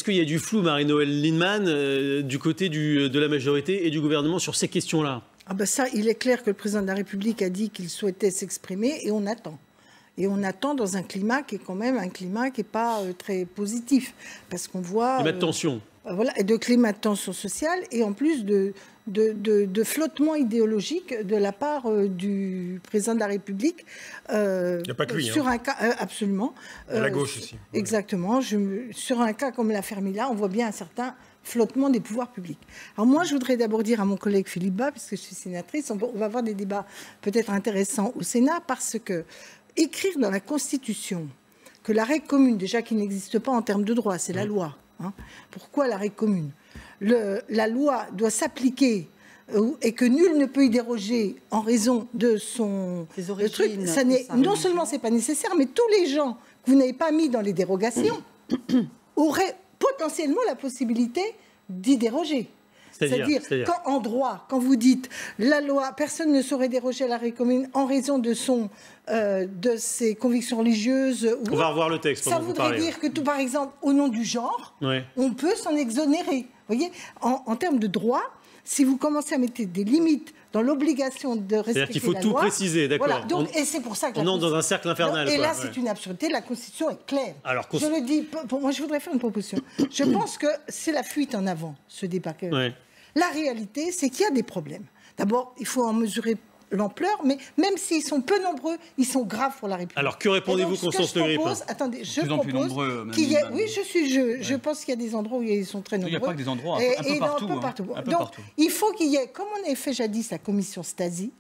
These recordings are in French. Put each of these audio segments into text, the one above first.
Est-ce qu'il y a du flou, Marie-Noëlle Lienemann, du côté de la majorité et du gouvernement sur ces questions-là? Ah ben ça, il est clair que le président de la République a dit qu'il souhaitait s'exprimer et on attend. Et on attend dans un climat qui est quand même un climat qui n'est pas très positif. Parce qu'on voit... Climat de tension. Voilà, et de climat de tension sociale et en plus de flottement idéologique de la part du président de la République. Il n'y a pas que lui. Sur un cas, absolument. À la gauche aussi. Exactement. Sur un cas comme l'affaire Mila, on voit bien un certain flottement des pouvoirs publics. Alors moi, je voudrais d'abord dire à mon collègue Philippe Bas, puisque je suis sénatrice, on va avoir des débats peut-être intéressants au Sénat, parce que écrire dans la Constitution que la règle commune, déjà qui n'existe pas en termes de droit, c'est la loi. Hein. Pourquoi la règle commune? La loi doit s'appliquer et que nul ne peut y déroger en raison de son truc. Non seulement c'est pas nécessaire, mais tous les gens que vous n'avez pas mis dans les dérogations auraient potentiellement la possibilité d'y déroger. C'est-à-dire, en droit, quand vous dites la loi, personne ne saurait déroger à la règle commune en raison de ses convictions religieuses. On va revoir le texte. Ça voudrait dire que, par exemple, au nom du genre, on peut s'en exonérer. Vous voyez, en termes de droit, si vous commencez à mettre des limites dans l'obligation de respecter la loi... C'est-à-dire qu'il faut tout préciser, d'accord. Voilà, et c'est pour ça que... On entre dans un cercle infernal. Et là, c'est une absurdité. La Constitution est claire. Alors, je le dis, moi, je voudrais faire une proposition. Je pense que c'est la fuite en avant, ce débat. La réalité, c'est qu'il y a des problèmes. D'abord, il faut en mesurer l'ampleur, mais même s'ils sont peu nombreux, ils sont graves pour la République. Alors, que répondez-vous, Constance Le Grip? Attendez, je propose qu'il y ait... Oui, je pense qu'il y a des endroits où ils sont très nombreux. Il n'y a pas que des endroits, un peu partout. Donc, il faut qu'il y ait, comme on avait fait jadis la commission Stasi,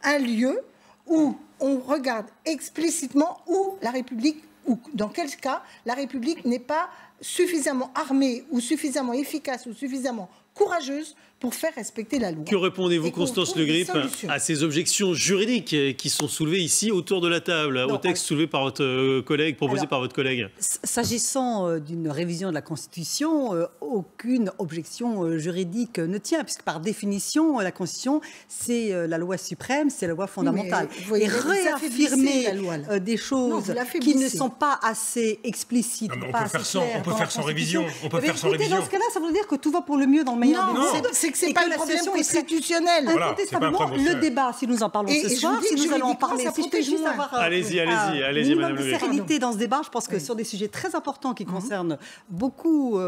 un lieu où on regarde explicitement où la République, ou dans quel cas la République n'est pas suffisamment armée, ou suffisamment efficace, ou suffisamment courageuse pour faire respecter la loi. Que répondez-vous, Constance Le Grip, à ces objections juridiques qui sont soulevées ici autour de la table, au texte soulevé par votre collègue, proposé par votre collègue? S'agissant d'une révision de la Constitution, aucune objection juridique ne tient, puisque par définition, la Constitution, c'est la loi suprême, c'est la loi fondamentale. Et réaffirmer des choses qui ne sont pas assez explicites, on peut faire sans révision. On peut faire sans révision. Dans ce cas-là, ça veut dire que tout va pour le mieux dans le meilleur des mondes. C'est que c'est pas le problème constitutionnel. Incontestablement, le débat, si nous en parlons ce soir, si nous allons en parler, si je peux juste avoir allez-y, Madame Le Grip. Sérénité dans ce débat, je pense que sur des sujets très importants qui concernent beaucoup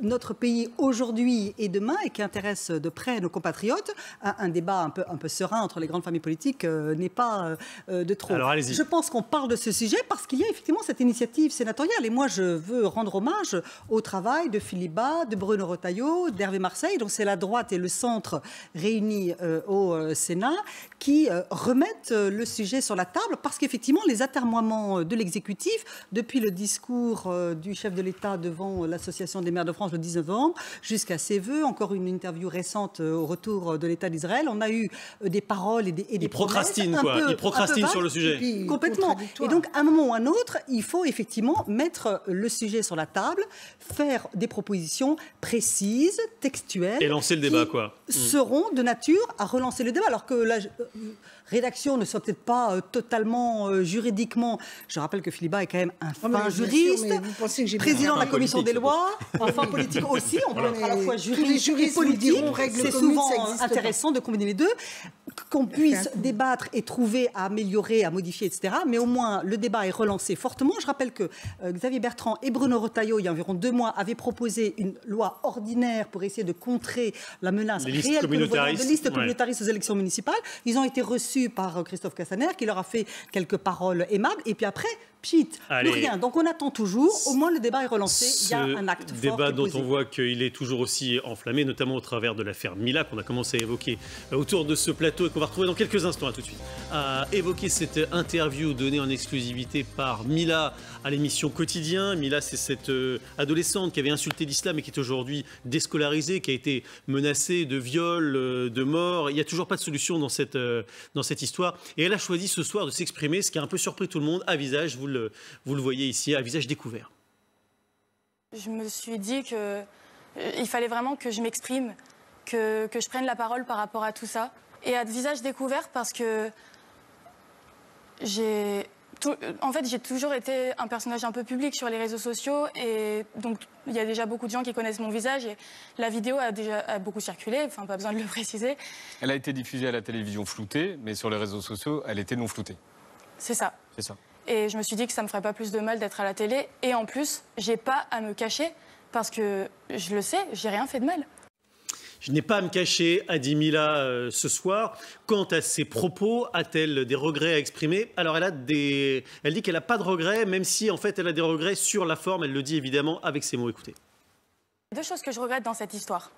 notre pays aujourd'hui et demain et qui intéressent de près nos compatriotes, un débat un peu serein entre les grandes familles politiques n'est pas de trop. Alors, allez-y. Je pense qu'on parle de ce sujet parce qu'il y a effectivement cette initiative sénatoriale. Et moi, je veux rendre hommage au travail de Philippe Bas, de Bruno Retailleau, d'Hervé Marseille. Donc, c'est la droite et le centre réunis au Sénat qui remettent le sujet sur la table parce qu'effectivement, les atermoiements de l'exécutif, depuis le discours du chef de l'État devant l'Association des maires de France le 19 novembre, jusqu'à ses vœux, encore une interview récente au retour de l'État d'Israël, on a eu des paroles et des Il procrastine, quoi. Il procrastine sur le sujet. Complètement. Et donc, à un moment ou à un autre, il faut effectivement mettre le sujet sur la table, faire des propositions précises, textuelles. Et lancer le débat, quoi. Seront de nature à relancer le débat. Alors que la rédaction ne soit peut-être pas totalement juridiquement... Je rappelle que Philippe Bas est quand même un fin juriste, président de la commission des lois, enfin politique aussi. On peut être à la fois juriste et politique. C'est souvent intéressant de combiner les deux. Qu'on puisse débattre et trouver à améliorer, à modifier, etc. Mais au moins, le débat est relancé fortement. Je rappelle que Xavier Bertrand et Bruno Retailleau, il y a environ 2 mois, avaient proposé une loi ordinaire pour essayer de contrer la menace réelle de listes communautaristes aux élections municipales. Ils ont été reçus par Christophe Castaner, qui leur a fait quelques paroles aimables. Et puis après, pchit, plus rien. Donc on attend toujours. Au moins, le débat est relancé. Il y a un acte fort. Débat dont on voit qu'il est toujours aussi enflammé, notamment au travers de l'affaire Mila, qu'on a commencé à évoquer autour de ce plateau et qu'on va retrouver dans quelques instants. À tout de suite. À évoquer cette interview donnée en exclusivité par Mila à l'émission Quotidien. Mila, c'est cette adolescente qui avait insulté l'islam et qui est aujourd'hui déscolarisée, qui a été menacée de viol, de mort. Il n'y a toujours pas de solution dans cette histoire. Et elle a choisi ce soir de s'exprimer, ce qui a un peu surpris tout le monde, à visage, vous le voyez ici, à visage découvert. Je me suis dit qu'il fallait vraiment que je m'exprime, que je prenne la parole par rapport à tout ça. Et à visage découvert parce que j'ai En fait, j'ai toujours été un personnage un peu public sur les réseaux sociaux et donc il y a déjà beaucoup de gens qui connaissent mon visage et la vidéo a beaucoup circulé, enfin pas besoin de le préciser. Elle a été diffusée à la télévision floutée, mais sur les réseaux sociaux, elle était non floutée. C'est ça. C'est ça. Et je me suis dit que ça me ferait pas plus de mal d'être à la télé et en plus, j'ai pas à me cacher parce que je le sais, j'ai rien fait de mal. Je n'ai pas à me cacher, a dit Mila ce soir. Quant à ses propos, a-t-elle des regrets à exprimer? Alors elle dit qu'elle n'a pas de regrets, même si en fait elle a des regrets sur la forme. Elle le dit évidemment avec ses mots. Écoutez. Deux choses que je regrette dans cette histoire.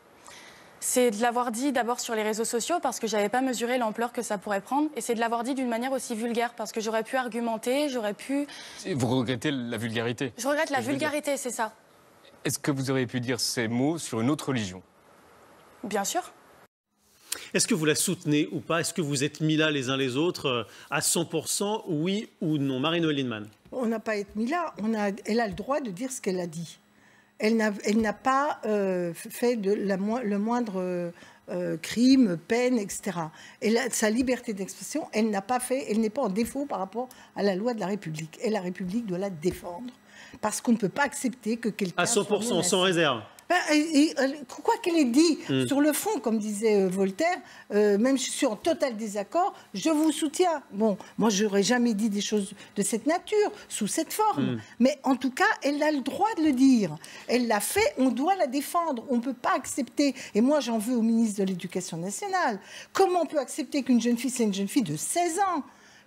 C'est de l'avoir dit d'abord sur les réseaux sociaux parce que je n'avais pas mesuré l'ampleur que ça pourrait prendre. Et c'est de l'avoir dit d'une manière aussi vulgaire parce que j'aurais pu argumenter, j'aurais pu... Vous regrettez la vulgarité? Je regrette la vulgarité, c'est ça. Est-ce que vous auriez pu dire ces mots sur une autre religion? Bien sûr. Est-ce que vous la soutenez ou pas? Est-ce que vous êtes Mila les uns les autres à 100%, oui ou non? Marie-Noëlle Lienemann. On n'a pas à être Mila, elle a le droit de dire ce qu'elle a dit. Elle n'a pas fait le moindre crime, peine, etc. Elle a sa liberté d'expression, elle n'est pas en défaut par rapport à la loi de la République. Et la République doit la défendre. Parce qu'on ne peut pas accepter que quelqu'un... À 100%, sans réserve. Quoi qu'elle ait dit sur le fond, comme disait Voltaire, même si je suis en total désaccord, je vous soutiens. Bon, moi, je n'aurais jamais dit des choses de cette nature, sous cette forme. Mais en tout cas, elle a le droit de le dire. Elle l'a fait, on doit la défendre. On ne peut pas accepter. Et moi, j'en veux au ministre de l'Éducation nationale. Comment on peut accepter qu'une jeune fille, c'est une jeune fille de 16 ans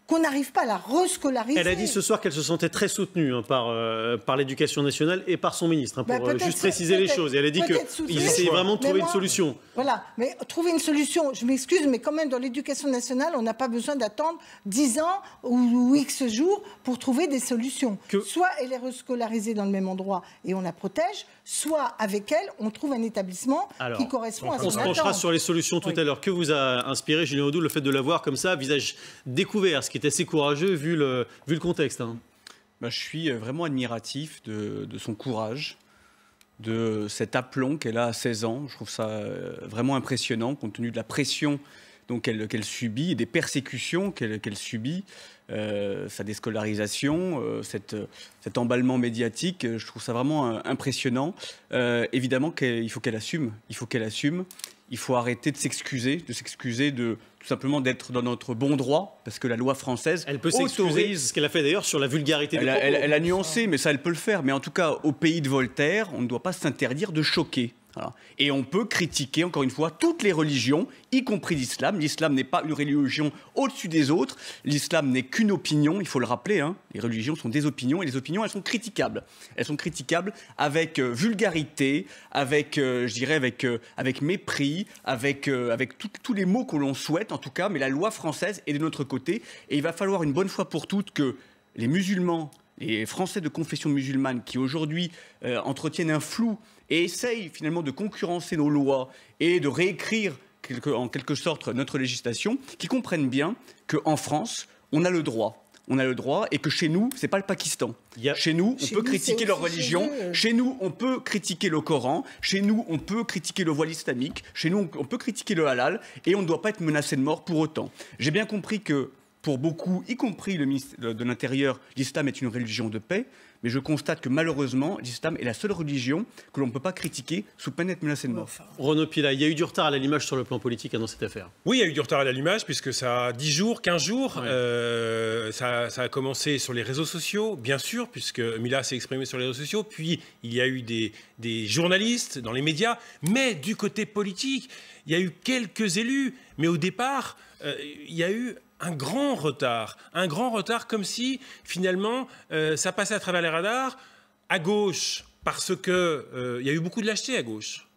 qu'on n'arrive pas à la rescolariser. Elle a dit ce soir qu'elle se sentait très soutenue par l'Éducation nationale et par son ministre, pour juste préciser les choses. Et elle a dit qu'il essayait vraiment de trouver une solution. Voilà, mais trouver une solution, je m'excuse, mais quand même dans l'Éducation nationale, on n'a pas besoin d'attendre 10 ans ou X jours pour trouver des solutions. Soit elle est rescolarisée dans le même endroit et on la protège, soit avec elle, on trouve un établissement qui correspond à son attente. On se penchera sur les solutions tout à l'heure. Que vous a inspiré, Julien Audoul, le fait de la voir comme ça, visage découvert, ce qui est assez courageux vu le contexte. Je suis vraiment admiratif de son courage, de cet aplomb qu'elle a à 16 ans. Je trouve ça vraiment impressionnant, compte tenu de la pression qu'elle subit et des persécutions qu'elle subit. Sa déscolarisation, cet emballement médiatique, je trouve ça vraiment impressionnant. Évidemment qu'il faut qu'elle assume. Il faut arrêter de s'excuser, tout simplement d'être dans notre bon droit, parce que la loi française elle peut s'excuser, ce qu'elle a fait d'ailleurs sur la vulgarité des propos. Elle a nuancé, mais ça, elle peut le faire. Mais en tout cas, au pays de Voltaire, on ne doit pas s'interdire de choquer. Voilà. Et on peut critiquer, encore une fois, toutes les religions, y compris l'islam. L'islam n'est pas une religion au-dessus des autres. L'islam n'est qu'une opinion, il faut le rappeler. Les religions sont des opinions, et les opinions, elles sont critiquables. Elles sont critiquables avec vulgarité, avec mépris, avec tous les mots que l'on souhaite, en tout cas. Mais la loi française est de notre côté. Et il va falloir une bonne fois pour toutes que les musulmans, les Français de confession musulmane qui aujourd'hui entretiennent un flou et essayent finalement de concurrencer nos lois et de réécrire en quelque sorte notre législation, qui comprennent bien qu'en France, on a le droit. Et que chez nous, c'est pas le Pakistan. Chez nous, on peut critiquer leur religion. Chez nous, on peut critiquer le Coran. Chez nous, on peut critiquer le voile islamique. Chez nous, on peut critiquer le halal. Et on ne doit pas être menacé de mort pour autant. J'ai bien compris que pour beaucoup, y compris le ministre de l'Intérieur, l'islam est une religion de paix. Mais je constate que malheureusement, l'islam est la seule religion que l'on ne peut pas critiquer sous peine d'être menacé de mort. Renaud Pila, il y a eu du retard à l'allumage sur le plan politique dans cette affaire. Oui, il y a eu du retard à l'allumage puisque ça a 10 jours, 15 jours. Ouais. Ça a commencé sur les réseaux sociaux, bien sûr, puisque Mila s'est exprimée sur les réseaux sociaux. Puis, il y a eu des journalistes dans les médias. Mais du côté politique, il y a eu quelques élus. Mais au départ, il y a eu un grand retard comme si finalement ça passait à travers les radars à gauche parce que il y a eu beaucoup de lâcheté à gauche.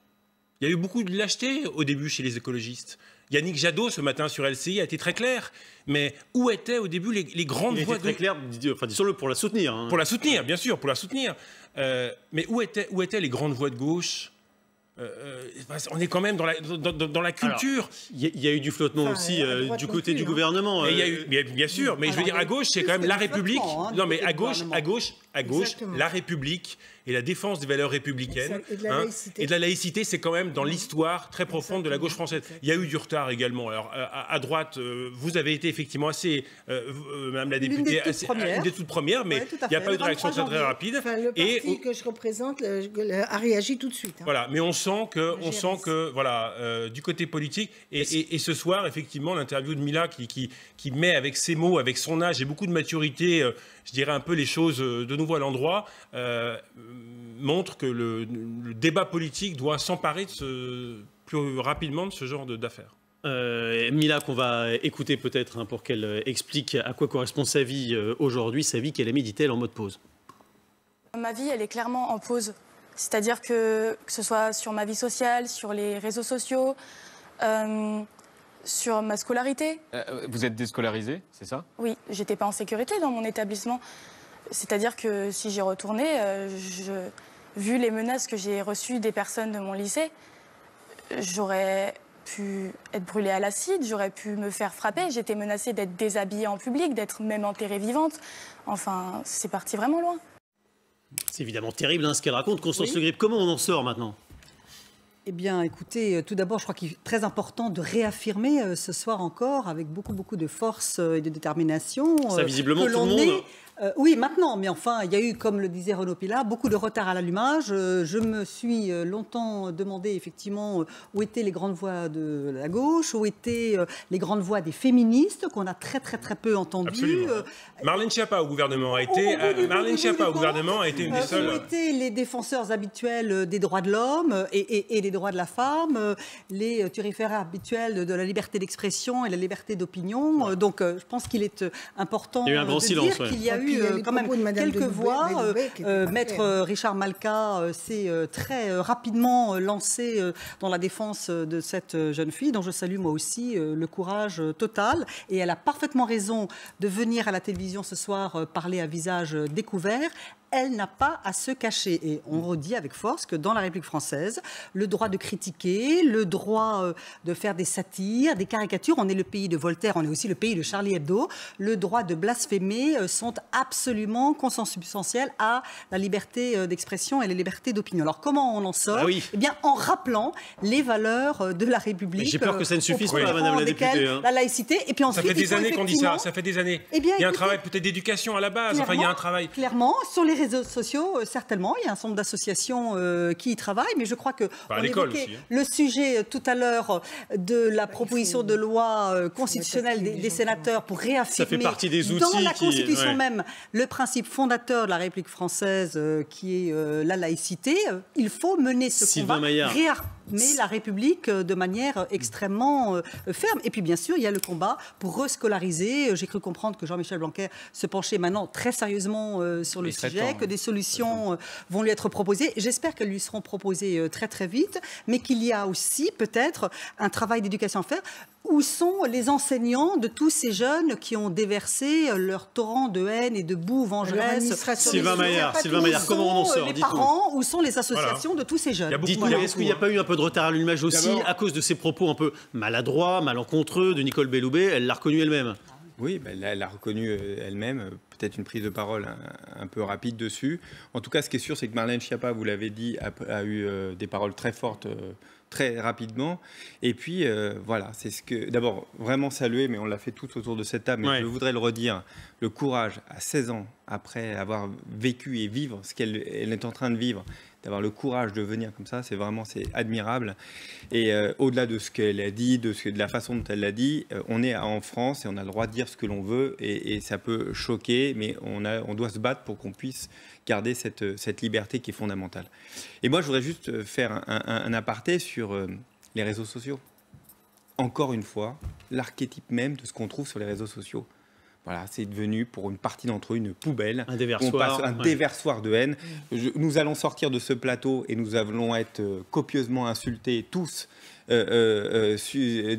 Il y a eu beaucoup de lâcheté au début chez les écologistes. Yannick Jadot ce matin sur LCI a été très clair, mais où étaient au début les grandes voix très clair, disons-le, pour la soutenir. Pour la soutenir, bien sûr, pour la soutenir. Mais où étaient les grandes voix de gauche? On est quand même dans la culture. Il y a eu du flottement aussi du côté du gouvernement. Il y a eu, bien sûr, mais je veux dire, à gauche, c'est quand même La République. Non, mais à gauche, à gauche, Exactement. la République et la défense des valeurs républicaines. Et de la laïcité. Et de la laïcité, c'est quand même dans l'histoire très profonde de la gauche française. Il y a eu du retard également. Alors, à droite, vous avez été effectivement assez, Madame la députée, une des toutes premières, mais il n'y a pas eu de réaction très rapide. Enfin, le parti que je représente a réagi tout de suite. Hein. Voilà, mais on sent que voilà, du côté politique, et ce soir, effectivement, l'interview de Mila qui met avec ses mots, avec son âge et beaucoup de maturité, je dirais un peu les choses de nouveau à l'endroit, montre que le débat politique doit s'emparer plus rapidement de ce genre d'affaires. Mila, qu'on va écouter peut-être pour qu'elle explique à quoi correspond sa vie aujourd'hui, sa vie qu'elle a mis, dit-elle, en mode pause. Ma vie, elle est clairement en pause. C'est-à-dire que ce soit sur ma vie sociale, sur les réseaux sociaux, sur ma scolarité. Vous êtes déscolarisé, c'est ça? Oui, j'étais pas en sécurité dans mon établissement. C'est-à-dire que si j'y retournais, vu les menaces que j'ai reçues des personnes de mon lycée, j'aurais pu être brûlée à l'acide, j'aurais pu me faire frapper. J'étais menacée d'être déshabillée en public, d'être même enterrée vivante. Enfin, c'est parti vraiment loin. C'est évidemment terrible ce qu'elle raconte. Constance Le Grip, comment on en sort maintenant? Eh bien, écoutez, tout d'abord, je crois qu'il est très important de réaffirmer ce soir encore, avec beaucoup de force et de détermination, ça, visiblement, que tout le monde... oui, maintenant, mais enfin, il y a eu, comme le disait Renaud Pilat, beaucoup de retard à l'allumage. Je me suis longtemps demandé, effectivement, où étaient les grandes voix de la gauche, où étaient les grandes voix des féministes, qu'on a très peu entendues. Marlène Schiappa au gouvernement a été, une des seules... Où étaient les défenseurs habituels des droits de l'homme et des droits de la femme, les turiféraires habituels de la liberté d'expression et la liberté d'opinion. Ouais. Donc, je pense qu'il est important de dire qu'il y a eu quand même quelques voix. Maître Richard Malka s'est très rapidement lancé dans la défense de cette jeune fille, dont je salue moi aussi le courage total. Et elle a parfaitement raison de venir à la télévision ce soir parler à visage découvert. Elle n'a pas à se cacher. Et on redit avec force que dans la République française, le droit de critiquer, le droit de faire des satires, des caricatures, on est le pays de Voltaire, on est aussi le pays de Charlie Hebdo, le droit de blasphémer sont absolument consubstantiels à la liberté d'expression et la liberté d'opinion. Alors comment on en sort? Eh bien en rappelant les valeurs de la République. J'ai peur que ça ne suffise pas, Madame la députée. La laïcité. Et puis ensuite, ça fait des années qu'on dit ça, ça fait des années. Eh bien, il y a un travail peut-être d'éducation à la base, enfin il y a un travail... Clairement, sur les réseaux sociaux, certainement, il y a un certain nombre d'associations qui y travaillent, mais je crois que on évoquait le sujet tout à l'heure de la proposition de loi constitutionnelle des sénateurs pour réaffirmer ça fait partie des outils dans la Constitution même le principe fondateur de la République française qui est la laïcité. Il faut mener ce combat, réarmer la République de manière extrêmement ferme. Et puis bien sûr, il y a le combat pour rescolariser. J'ai cru comprendre que Jean-Michel Blanquer se penchait maintenant très sérieusement sur le sujet, que des solutions vont lui être proposées. J'espère qu'elles lui seront proposées très vite, mais qu'il y a aussi peut-être un travail d'éducation à faire. Où sont les enseignants de tous ces jeunes qui ont déversé leur torrent de haine et de boue vengeresse? Sylvain Maillard, comment on en sort? Les parents, où sont les associations de tous ces jeunes? Est-ce qu'il n'y a pas eu un peu de retard à l'allumage aussi à cause de ces propos un peu maladroits, malencontreux de Nicole Belloubet? Elle l'a reconnu elle-même. Oui, elle l'a reconnu elle-même, peut-être une prise de parole un peu rapide dessus. En tout cas, ce qui est sûr, c'est que Marlène Schiappa, vous l'avez dit, a eu des paroles très fortes très rapidement. Et puis, voilà, c'est ce que... D'abord, vraiment saluer, mais on l'a fait tous autour de cette table, mais je voudrais le redire, le courage, à 16 ans, après avoir vécu et vivre ce qu'elle est en train de vivre, d'avoir le courage de venir comme ça, c'est admirable. Et au-delà de ce qu'elle a dit, de la façon dont elle l'a dit, on est en France et on a le droit de dire ce que l'on veut et ça peut choquer, mais on doit se battre pour qu'on puisse garder cette liberté qui est fondamentale. Et moi, je voudrais juste faire un aparté sur les réseaux sociaux. Encore une fois, l'archétype même de ce qu'on trouve sur les réseaux sociaux. Voilà, c'est devenu pour une partie d'entre eux une poubelle. Un déversoir. Un déversoir de haine. Nous allons sortir de ce plateau et nous allons être copieusement insultés tous.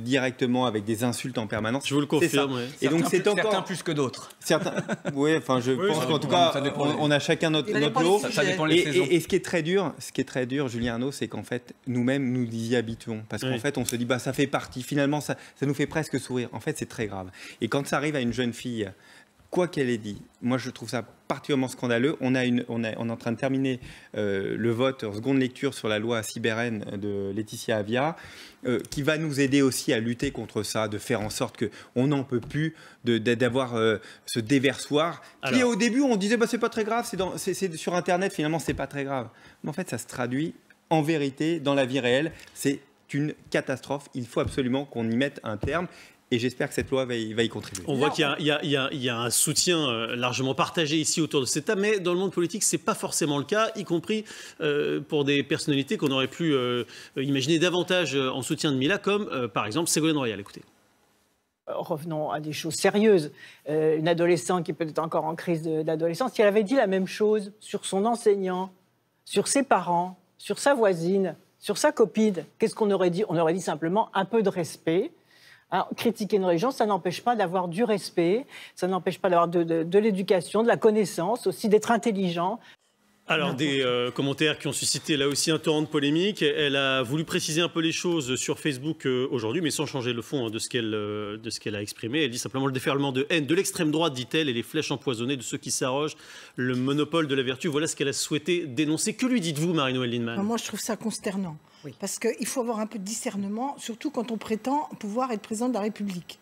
Directement avec des insultes en permanence. Je vous le confirme. Et donc c'est encore certains plus que d'autres. Certains. Oui, enfin je pense qu'en tout cas on a chacun notre lot. Ça dépend les saisons. Et ce qui est très dur, Julien Arnaud, c'est qu'en fait nous-mêmes nous y habituons parce qu'en fait on se dit ça fait partie. Finalement ça nous fait presque sourire. En fait c'est très grave. Et quand ça arrive à une jeune fille quoi qu'elle ait dit, moi je trouve ça particulièrement scandaleux. On est en train de terminer le vote en seconde lecture sur la loi Siberen de Laetitia Avia, qui va nous aider aussi à lutter contre ça, de faire en sorte qu'on n'en peut plus d'avoir ce déversoir. Qui au début on disait c'est pas très grave, c'est sur Internet, finalement c'est pas très grave. Mais en fait ça se traduit en vérité dans la vie réelle. C'est une catastrophe. Il faut absolument qu'on y mette un terme. Et j'espère que cette loi va y contribuer. On voit qu'il y a un soutien largement partagé ici autour de cette table, mais dans le monde politique, ce n'est pas forcément le cas, y compris pour des personnalités qu'on aurait pu imaginer davantage en soutien de Mila, comme par exemple Ségolène Royal. Écoutez. Revenons à des choses sérieuses. Une adolescente qui est peut-être encore en crise d'adolescence, si elle avait dit la même chose sur son enseignant, sur ses parents, sur sa voisine, sur sa copine, qu'est-ce qu'on aurait dit? On aurait dit simplement un peu de respect. Alors, critiquer une religion, ça n'empêche pas d'avoir du respect, ça n'empêche pas d'avoir de l'éducation, de la connaissance, aussi d'être intelligent. Alors, des commentaires qui ont suscité là aussi un torrent de polémique. Elle a voulu préciser un peu les choses sur Facebook aujourd'hui, mais sans changer le fond de ce qu'elle a exprimé. Elle dit simplement le déferlement de haine de l'extrême droite, dit-elle, et les flèches empoisonnées de ceux qui s'arrogent le monopole de la vertu. Voilà ce qu'elle a souhaité dénoncer. Que lui dites-vous, Marie-Noëlle Lienemann? Moi, je trouve ça consternant. Oui. Parce qu'il faut avoir un peu de discernement, surtout quand on prétend pouvoir être président de la République.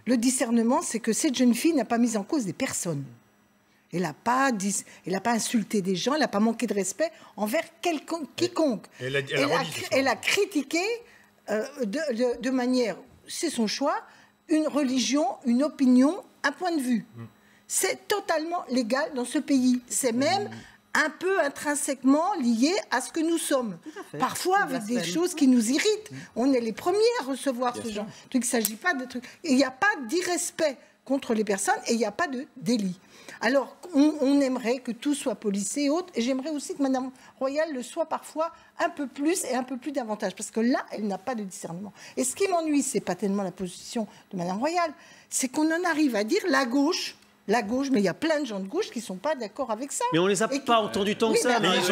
Le discernement, c'est que cette jeune fille n'a pas mis en cause des personnes. Elle n'a pas insulté des gens, elle n'a pas manqué de respect envers quiconque. Elle a critiqué de manière, c'est son choix, une religion, une opinion, un point de vue. C'est totalement légal dans ce pays. C'est même un peu intrinsèquement lié à ce que nous sommes. Parfois avec des choses qui nous irritent. On est les premiers à recevoir ce genre. Il ne s'agit pas de trucs. Il n'y a pas d'irrespect contre les personnes et il n'y a pas de délit. Alors, on aimerait que tout soit policé et autres. Et j'aimerais aussi que Mme Royal le soit parfois un peu plus et un peu plus davantage. Parce que là, elle n'a pas de discernement. Et ce qui m'ennuie, ce n'est pas tellement la position de Mme Royal, c'est qu'on en arrive à dire la gauche, mais il y a plein de gens de gauche qui ne sont pas d'accord avec ça. Mais on ne les a pas entendus tant que ça. Mais ils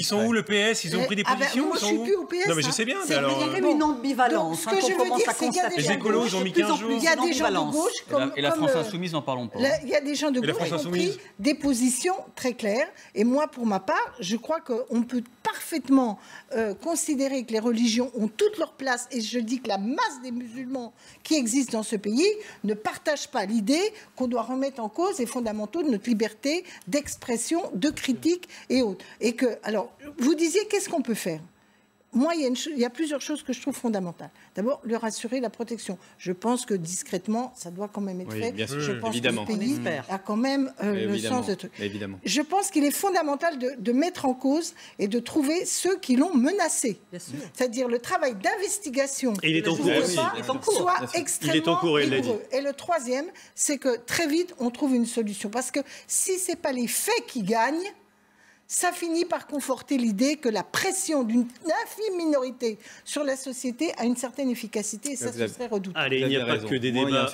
sont où le PS? Ils ont pris des positions? Moi, je ne suis plus au PS. Non, mais je sais bien. Il y a quand même une ambivalence. Ce que je veux dire, c'est qu'il y a des les écolos, ils ont mis 15 jours. Il y a des gens de gauche et la France Insoumise, n'en parlons pas. Il y a des gens de gauche qui ont pris des positions très claires. Et moi, pour ma part, je crois qu'on peut parfaitement considérer que les religions ont toute leur place. Et je dis que la masse des musulmans qui existent dans ce pays ne partagent pas l'idée qu'on doit remettre en cause les fondamentaux de notre liberté d'expression, de critique et autres. Et que, alors, vous disiez, qu'est-ce qu'on peut faire? Moi, il y a plusieurs choses que je trouve fondamentales. D'abord, leur assurer la protection. Je pense que discrètement, ça doit quand même être fait. Bien sûr, je pense évidemment. que le pays a quand même le sens de truc. Évidemment. Je pense qu'il est fondamental de mettre en cause et de trouver ceux qui l'ont menacé. C'est-à-dire le travail d'investigation. Et il est en cours aussi. Soit extrêmement rigoureux. Et le troisième, c'est que très vite, on trouve une solution. Parce que si ce n'est pas les faits qui gagnent, ça finit par conforter l'idée que la pression d'une infime minorité sur la société a une certaine efficacité et ça, ce serait redoutable. Allez, il n'y a pas que des débats.